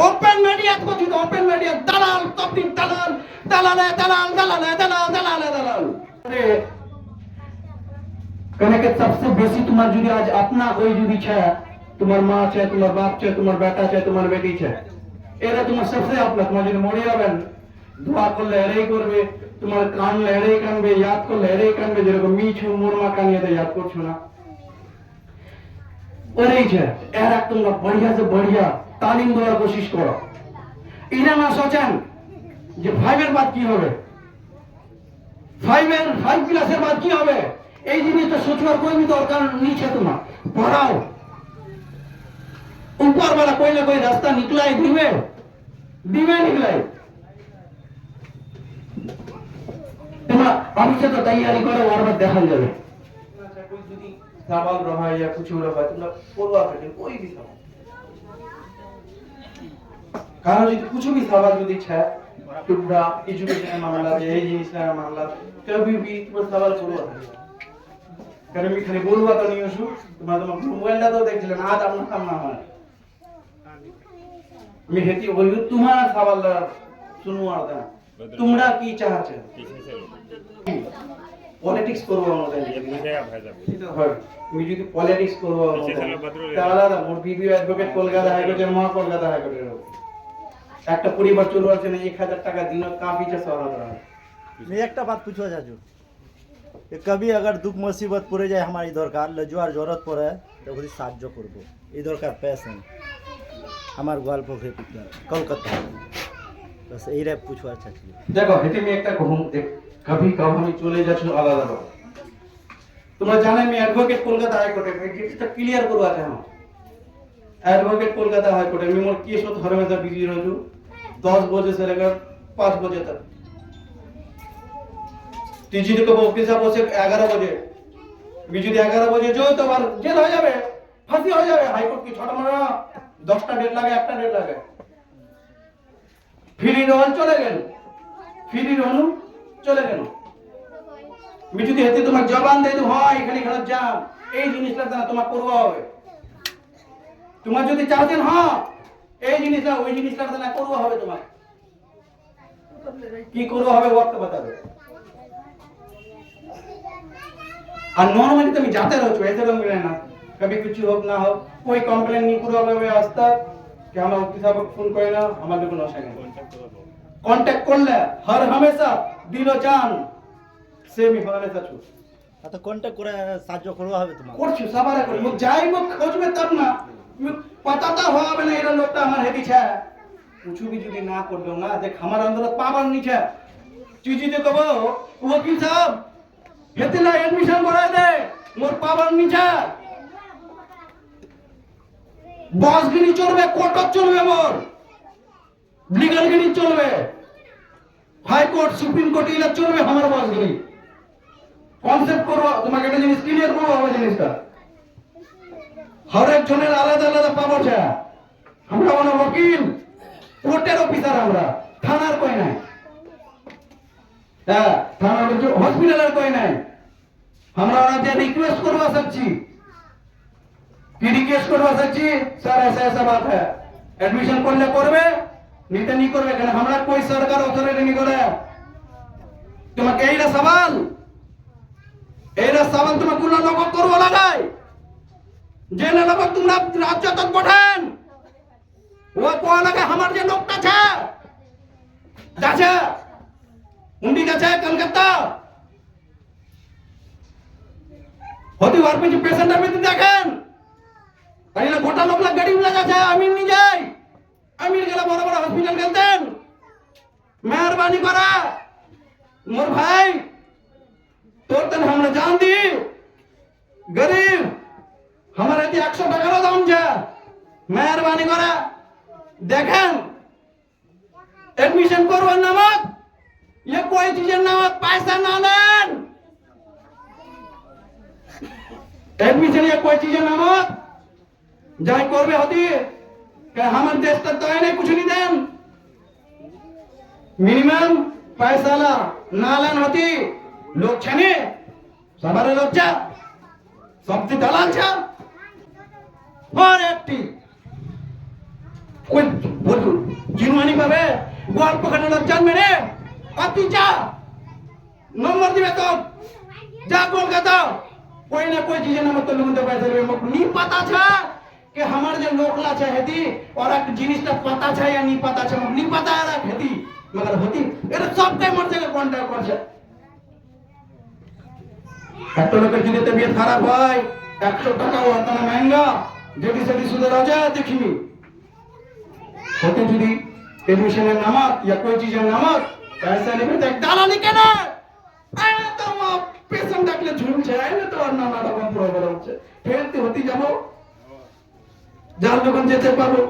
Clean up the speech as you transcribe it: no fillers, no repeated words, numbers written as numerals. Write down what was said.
open media কথিত open media দালাল তবলিগ দালাল দালালে দালাল দালালে দালাল দালালে দালাল कने सबसे बेसी तुम्हार जुदी आज अपना कोई जुदी छे तुम्हार माँ छे तुम्हार बाप छे तुम्हार बेटा छे तुम्हार बेटी छे एरा तुम्हार सबसे अपना तुम्हार जुदी मरि जाबेन दुआ करले एरेई करबे तुम्हार कानले एरेई कानबे याद करले एरेई कानबे जेरकम मीछु मोरमा कानिए तो याद करछो ना ওরেই छे एरा তোমরা बढ़िया से बढ़िया तालीम দেওয়ার कोशिश करो इना ना सोचेन যে 5 এর বাদ কি হবে 5 ক্লাসের বাদ কি হবে এই জিনিসটা সোচবার कोई দরকার নিছে তোমার পড়াও ऊपर वाला कोई ना कोई रास्ता निकलाई दिवे निकलाई তোমরা ভবিষ্যৎ তৈরি করো और बात দেখা যাবে अच्छा कोई যদি सवाल रहा है या कुछ रहा है তোমরা পড়বা কেন कोई भी सवाल কারণ যদি कुछ भी सवाल যদি छै তোমরা এডুকেশন মামলা এই জিনিসটা মামলা কবি भी তোমরা सवाल করবা কারণ আমি খালি বলবা তো নিয়ে আসু তোমরা মোবাইলটা তো দেখছিলেন আজ আপনার সামনে আমার मैं हेती बोल तुम्हारा सवाल सुनवा था तुमरा की चाहते पॉलिटिक्स করব আমাদের এটা হয় আমি যদি পলিটিক্স করব তাহলে না মোর বিবি অ্যাডভোকেট কলকাতা হাইকোর্টের মহা কলকাতা হাইকোর্টের একটা পরিবার চলবে আছে না 1000 টাকা দিন কাফি যে সরল হয় मैं एक बात पूछवा चाहूँ कि कभी अगर दुख मुसीबत पड़े जाए हमारी दरकार लजुआर जरूरत पड़े तो खुद साहाଯ୍য করব এই দরকার पैसे আমার গল্প ভেবে কলকাতা बस এই রে पूछवा চাচ্ছি দেখো হেতে আমি একটা ঘুম দেখ कभी कब আমি চলে যাচ্ছি আলাদা আলাদা তোমরা জানেন আমি অ্যাডভোকেট কলকাতা হাইকোর্টে এটা ক্লিয়ার করব আছে हम एडवोकेट कोलकाता हाई कोर्ट में मोर केस होत हमेशा बिजी रहजू 10 बजे से लेकर 5 बजे तक टीजी को ऑफिस से 11 बजे बिजी 11 बजे जो तो बार जेल हो जावे फांसी हो जावे हाई कोर्ट की छोटा मोटा 10টা ডেট লাগে একটা ডেট লাগে ফ্রি রোল চলে গেল ফ্রি রোল চলে গেল মিঠু দি হেতে তোমার জবান দেই দু হয় এখানে খারাপ যাও এই জিনিসটা জানা তোমার করব হবে তোমার যদি চাচ্ছেন হ্যাঁ এই জিনিসটা ওই জিনিসটা না করব হবে তোমার কি করব হবে ওয়াক্ত बताবে আর নরমালি তুমি जाते रहो ऐसे तो मिले ना कभी कुछ हो ना हो कोई कंप्लेन नहीं पूरा হবে आज तक कि हम ऑफिस साहब को फोन करे ना हमारे को नशा कांटेक्ट করলে हर हमेशा दिलो जान सेम ही हमेशा छु তো কন্টাক্ট করে সাহায্য করব হবে তোমার করছি সবারে করি মুখ যাইব খোঁজবে তব না पता হবে না এরা লোকটা আমার হেদি ছে কিছু भी যদি না করবে না দেখ আমার अंदर पावर नीचे चीजी दे कबो वकील साहब हेतिला एडमिशन कराय दे मोर पावर नीचे বসগিরি চলবে কোর্ট চলবে মোর লিগ্যালগিরি চলবে হাই কোর্ট সুপ্রিম কোর্ট ইলা চলবে আমার বসগিরি কনসেপ্ট করব তোমাকে একটা জিনিস ক্লিয়ার করব হবে জিনিসটা हर एक जনের আলাদা আলাদা পাওয়ার আছে আমরা মানে ওকিল কোর্টের অফিসার আমরা থানার কই নাই হ্যাঁ থানার হসপিটালের কই নাই আমরা ওনাকে রিকোয়েস্ট করবা सकছি কি রিকোয়েস্ট করবা सकছি স্যার ऐसा ऐसा बात है एडमिशन করলে করবে নিতে নি করবে কেন আমরা কোই সরকার অথরিটি নি করে তোমাকে এইটা সওয়াল তোমাকে কোন লোক করব লাগাই যে লোক তোমরা রাজ্য তক পাঠান ও কোন লাগে আমার যে লোকটা আছে যাচ্ছে উন্ডি যাচ্ছে কলকাতা হতে ওর পিছে পেশেন্ট আমি দেখেন আইলা গোটা লোক গাড়ি উলা যাচ্ছে আমি নি যাই আমি গেলা বড় বড় হসপিটাল গেলতেন মেহরবানি করা মোর ভাই তোর তন আমরা জান দি গরিব हमारे 100 টাকার দাম যা মেহরবানি করা দেখেন এডমিশন করবার নামত ये कोई चीजेর নামত পয়সা না নেন এডমিশন ये कोई चीजेর নামত যাই করবে হতি কে আমার দেশ তক তো নাই कुछ नहीं দেন মিনিমাম পয়সা না লেন হতি লোক ছানে সবারে লজ্জা সবটি দালাল ছা और একটি कोई बोल जिनवानी पावे गल्प खाने लोग जान मेरे अति जा नंबर दिवे तो जा कोलकाता कोई ना कोई चीजें ना मतलब लोगों पैसे ले नहीं पता था कि हमारे जो लोकला चाहे थी और एक जिनिस का पता था या नहीं पता था नहीं पता है ना खेती मगर होती ये सब के मर जाएगा कॉन्टैक्ट कर से একটা লোকের যদি তবিয়ত খারাপ হয় 100 টাকা ও আপনার महंगा যেটি সেটি সুদের রাজা দেখিনি होते যদি एडमिशन नामक या कोई चीज नामक पैसा नहीं मिलता दालाली के ना আরে তো পেশেন্ট ডাকলে ঝুলছে আরে তো আর নানা রকম প্রবলেম হচ্ছে ফেলতে হতে যাবো যার দোকান যেতে পারবো